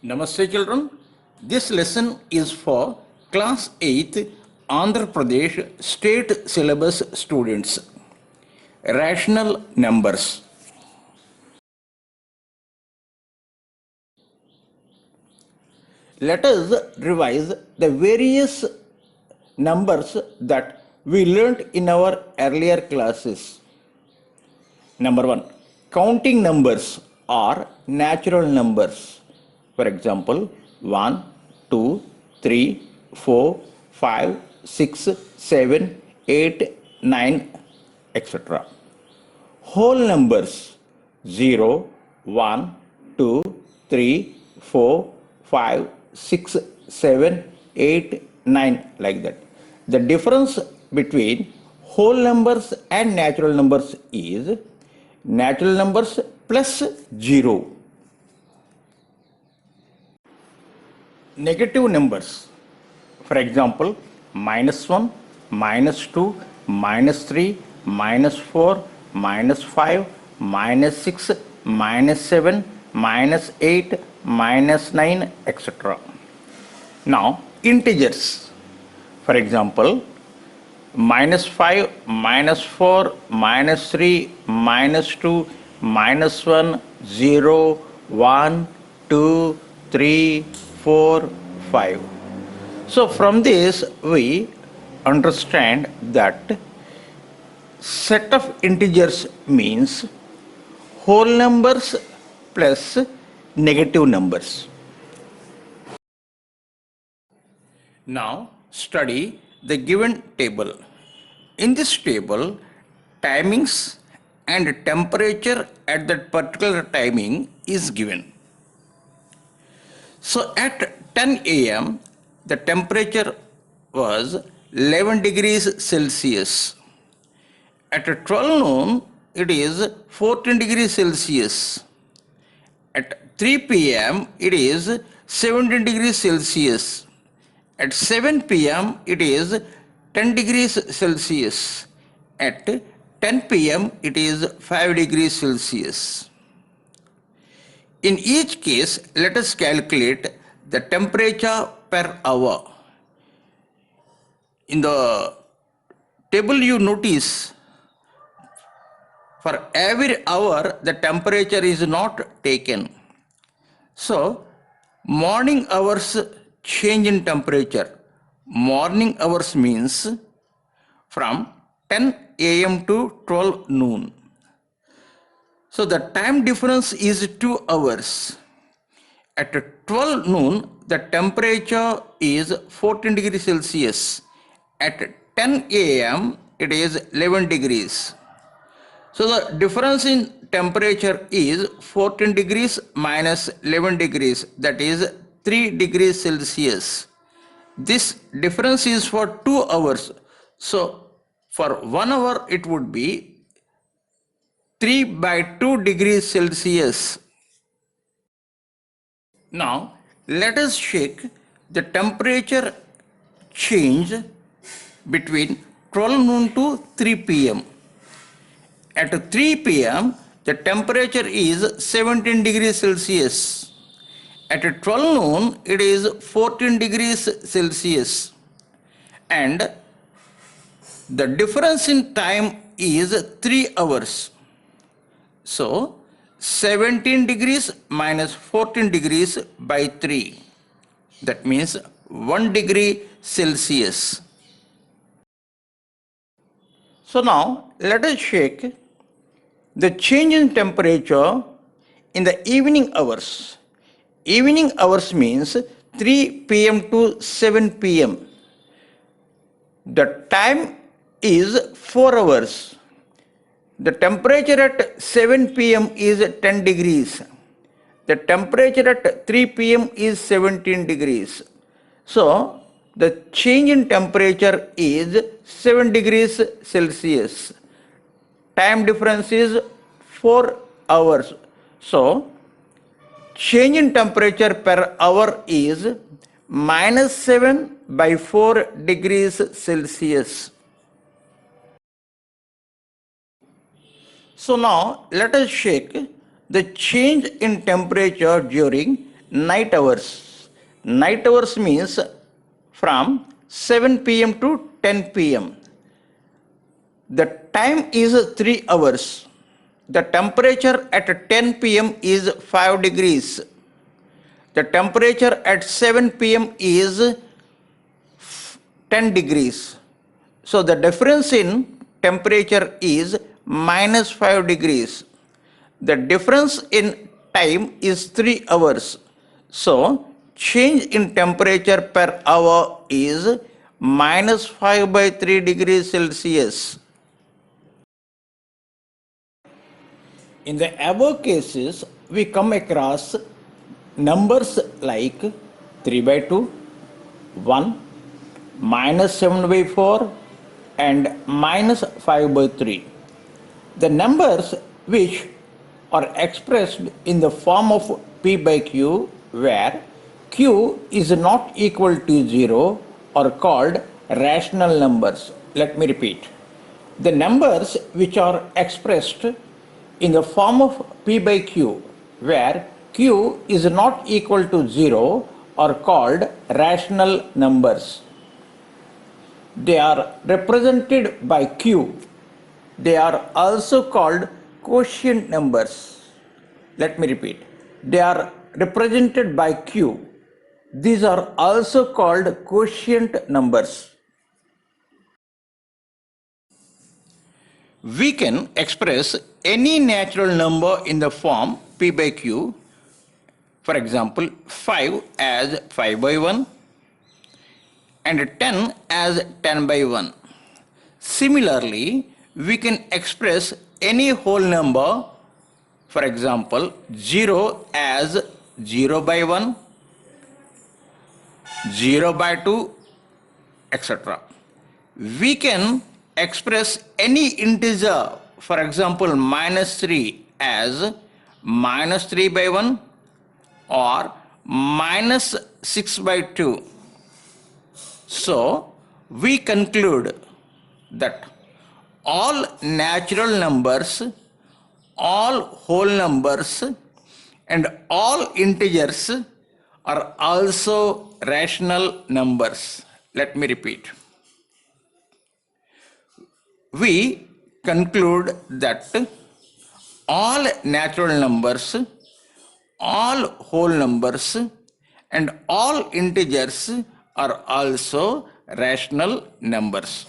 Namaste children. This lesson is for class 8th Andhra Pradesh state syllabus students. Rational numbers. Let us revise the various numbers that we learnt in our earlier classes. Number 1. Counting numbers are natural numbers. For example, 1, 2, 3, 4, 5, 6, 7, 8, 9, etc. Whole numbers 0, 1, 2, 3, 4, 5, 6, 7, 8, 9 like that. The difference between whole numbers and natural numbers is natural numbers plus 0. Negative numbers, for example, -1, -2, -3, -4, -5, -6, -7, -8, -9, etc. Now, integers, for example, -5, -4, -3, -2, -1, 0, 1, 2, 3, 4, 5. So from this we understand that set of integers means whole numbers plus negative numbers. Now study the given table. In this table, timings and temperature at that particular timing is given. So at 10 a.m., the temperature was 11 degrees Celsius. At 12 noon, it is 14 degrees Celsius. At 3 p.m., it is 17 degrees Celsius. At 7 p.m., it is 10 degrees Celsius. At 10 p.m., it is 5 degrees Celsius. In each case, let us calculate the temperature per hour. In the table you notice, for every hour the temperature is not taken. So, morning hours change in temperature. Morning hours means from 10 a.m. to 12 noon. So the time difference is 2 hours. At 12 noon, the temperature is 14 degrees Celsius. At 10 a.m., it is 11 degrees. So the difference in temperature is 14 degrees minus 11 degrees, that is 3 degrees Celsius. This difference is for 2 hours. So for 1 hour, it would be 3 by 2 degrees Celsius. Now, let us check the temperature change between 12 noon to 3 p.m. At 3 p.m., the temperature is 17 degrees Celsius. At 12 noon, it is 14 degrees Celsius. And the difference in time is 3 hours. So, 17 degrees minus 14 degrees by 3. That means 1 degree Celsius. So now, let us check the change in temperature in the evening hours. Evening hours means 3 p.m. to 7 p.m. The time is 4 hours. The temperature at 7 p.m. is 10 degrees. The temperature at 3 p.m. is 17 degrees. So, the change in temperature is 7 degrees Celsius. Time difference is 4 hours. So, change in temperature per hour is -7 by 4 degrees Celsius. So now let us check the change in temperature during night hours. Night hours means from 7 p.m. to 10 p.m. The time is 3 hours. The temperature at 10 p.m. is 5 degrees. The temperature at 7 p.m. is 10 degrees. So the difference in temperature is minus 5 degrees. The difference in time is 3 hours. So change in temperature per hour is minus 5 by 3 degrees Celsius. In the above cases, we come across numbers like 3 by 2, 1, minus 7 by 4, and minus 5 by 3. The numbers which are expressed in the form of P by Q, where Q is not equal to 0, are called rational numbers. Let me repeat. The numbers which are expressed in the form of P by Q, where Q is not equal to 0, are called rational numbers. They are represented by Q. They are also called quotient numbers. Let me repeat. They are represented by Q. These are also called quotient numbers. We can express any natural number in the form P by Q. For example, 5 as 5 by 1 and 10 as 10 by 1. Similarly, we can express any whole number, for example, 0 as 0 by 1, 0 by 2, etc. We can express any integer, for example, minus 3 as minus 3 by 1 or minus 6 by 2. So, we conclude that all natural numbers, all whole numbers, and all integers are also rational numbers. Let me repeat. We conclude that all natural numbers, all whole numbers, and all integers are also rational numbers.